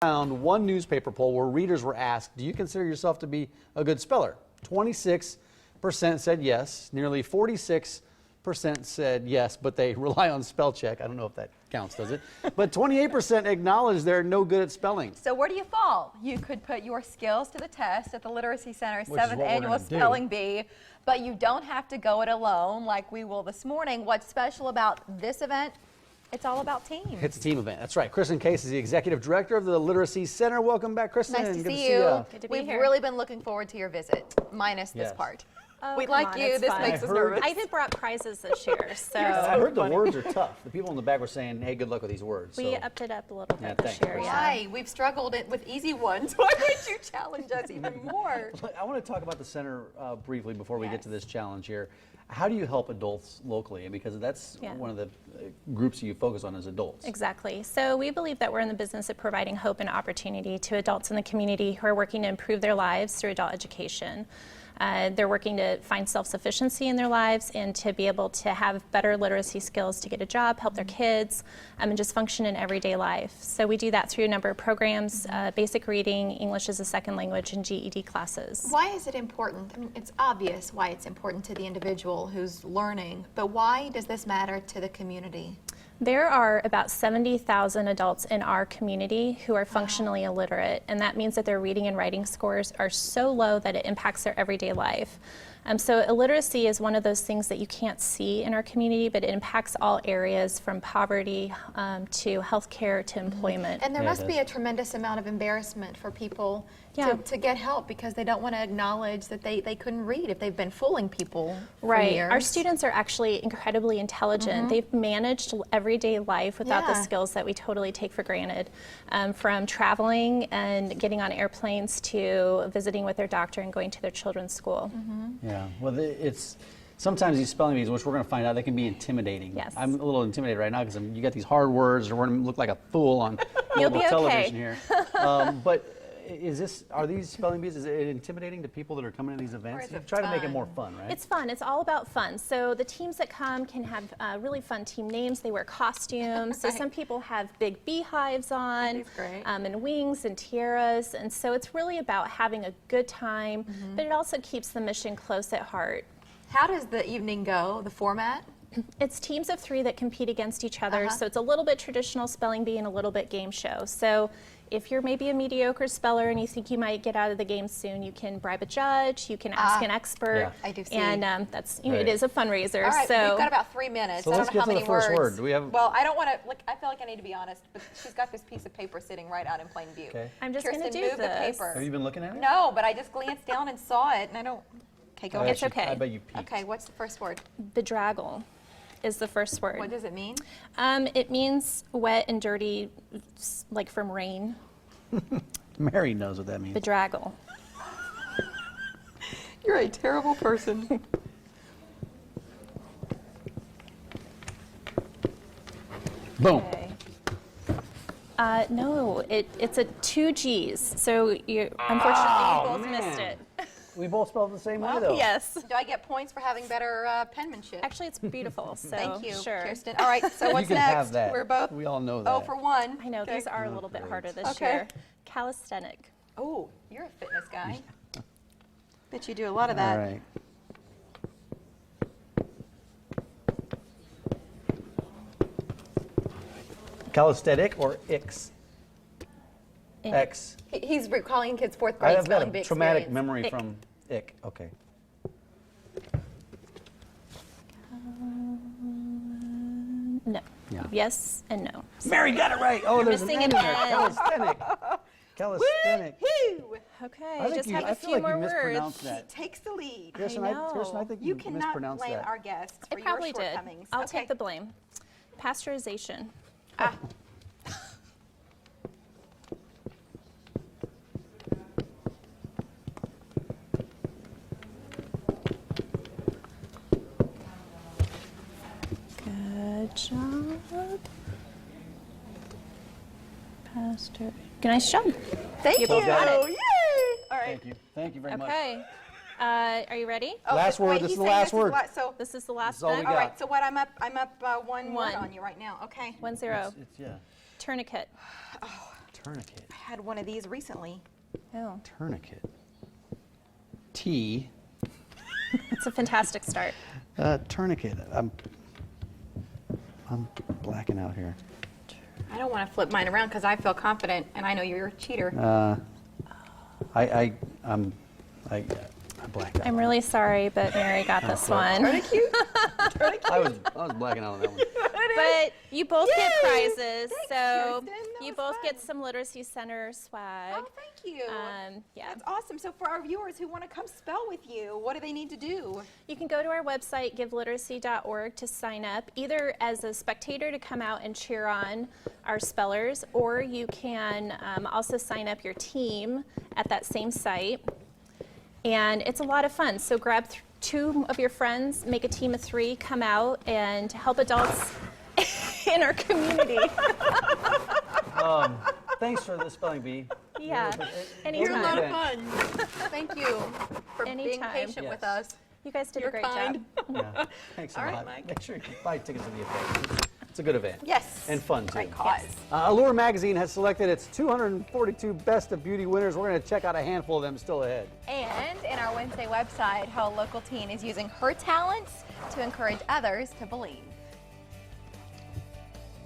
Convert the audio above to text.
Found one newspaper poll where readers were asked, do you consider yourself to be a good speller? 26% said yes, nearly 46% said yes, but they rely on spell check. I don't know if that counts, does it? But 28% acknowledge they're no good at spelling. So where do you fall? You could put your skills to the test at the Literacy Center's Which is 7th what we're Annual gonna do. Spelling Bee, but you don't have to go it alone like we will this morning. What's special about this event? It's all about teams. It's a team event. That's right. Kristen Case is the executive director of the Literacy Center. Welcome back, Kristen. Nice to Good see you. Good to be We've here. really been looking forward to your visit, minus this Yes. part. Oh, We come like on, you. it's This fun. makes us I heard- nervous. I even brought prizes this year, so I heard the words are tough. The people in the back were saying, hey, good luck with these words. we so. upped it up a little Yeah, bit this thanks. year. Yeah. Why? We've struggled with easy ones. Why would you challenge us even more? I want to talk about the center briefly before we get to Yes. this challenge here. How do you help adults locally? Because that's Yeah. one of the groups you focus on as adults. Exactly. So we believe that we're in the business of providing hope and opportunity to adults in the community who are working to improve their lives through adult education. They're working to find self-sufficiency in their lives and to be able to have better literacy skills to get a job, help their kids, and just function in everyday life. So we do that through a number of programs, basic reading, English as a second language, and GED classes. Why is it important? I mean, it's obvious why it's important to the individual who's learning, but why does this matter to the community? There are about 70,000 adults in our community who are functionally illiterate, and that means that their reading and writing scores are so low that it impacts their everyday life. So illiteracy is one of those things that you can't see in our community, but it impacts all areas from poverty to healthcare to employment. And there Yeah, it must be does. a tremendous amount of embarrassment for people Yeah. to get help because they don't want to acknowledge that they couldn't read if they've been fooling people for Right. years. Our students are actually incredibly intelligent. They've managed everyday life without the Yeah. skills that we totally take for granted, from traveling and getting on airplanes to visiting with their doctor and going to their children's school. Yeah, well, it's sometimes these spelling bees, which we're going to find out, they can be intimidating. Yes. I'm a little intimidated right now because you got these hard words, or we're going to look like a fool on You'll mobile be okay. television here. But are these spelling bees? Is it intimidating to people that are coming to these events? is You it try to make it fun? more fun, right? It's fun. It's all about fun. So the teams that come can have really fun team names. They wear costumes. So Right. some people have big beehives on, That's great. and wings and tiaras. And so it's really about having a good time, but it also keeps the mission close at heart. How does the evening go, the format? It's teams of 3 that compete against each other, so it's a little bit traditional spelling bee and a little bit game show. So if you're maybe a mediocre speller and you think you might get out of the game soon, you can bribe a judge, you can ask an expert, Yeah. I do see. and that's it Right. is a fundraiser. All right, so we've got about 3 minutes. So I let's don't know get how to the many first words. word. Do we have- Well, I don't want to. I feel like I need to be honest, but she's got this piece of paper sitting right out in plain view. Okay. I'm just going to Kirsten, do move the this. paper. Have you been looking at it? No, but I just glanced down and saw it, and I don't. Okay, go ahead. It's okay. I bet you peeked. Okay, what's the first word? Bedraggle is the first word. What does it mean? It means wet and dirty, like from rain. Mary knows what that means. Bedraggle. You're a terrible person. Boom. Okay. No, it's a 2 G's. So you unfortunately you both missed man. it. We both spelled it the same way, though. Yes. Do I get points for having better penmanship? Actually, it's beautiful. So Thank you, sure. Kirsten. All right, so what's you can next? have that. We're both. We all know that. Oh, for 1. I know Okay. these are a little bit harder this Okay. year. Calisthenic. Oh, you're a fitness guy. Bet you do a lot of that. All right. Calisthenic or X? In- X. He's recalling kids' 4th grade I've got spelling a bee traumatic experience. memory Ick. from ick. Okay. No. Yeah. Yes and no. Mary got it right. Oh, there's an missing N an in there. N. Calisthenic. Calisthenic. Woo-hoo! Okay, I think just you, have I a feel few like more you words. mispronounced He that. takes the lead. Kirsten, know. Kirsten, I think You you cannot mispronounced blame that. our guests I for probably your did. shortcomings. I'll Okay. take the blame. Pasteurization. Good job. Nice job. Thank you. both got it. Yay! All right. Thank you. Thank you very much. Okay. Are you ready? Oh, Last word, wait, this he's is the saying last word. So, This is the last all we one. got. all right. So what? I'm up 1 One. word on you right now. Okay. 1-0. Yeah. Tourniquet. Tourniquet. I had one of these recently. Oh, Tourniquet. T. it's a fantastic start. Tourniquet. I'm blacking out here. I don't want to flip mine around because I feel confident and I know you're a cheater. I blacked out. I'm really sorry, but Mary got this one. Tourniquet? I was blacking out on that one. But you both get prizes, Thanks, so Kirsten. That you was both fun. get some Literacy Center swag. Oh, thank you. Yeah. That's awesome. So for our viewers who want to come spell with you, what do they need to do? You can go to our website, giveliteracy.org, to sign up, either as a spectator to come out and cheer on our spellers, or you can also sign up your team at that same site. And it's a lot of fun. So grab two of your friends, make a team of 3, come out and help adults in our community. Thanks for the spelling bee. Yeah, You're a lot anytime. of fun. Thank you for being Anytime. patient with us. You guys did You're a great kind. job. Yeah. Thanks a All right, lot. Mike. Make sure you buy tickets to the event. It's a good event. Yes. And fun, too. Great cause. Allure Magazine has selected its 242 Best of Beauty winners. We're going to check out a handful of them still ahead. And in our Wednesday website, how a local teen is using her talents to encourage others to believe.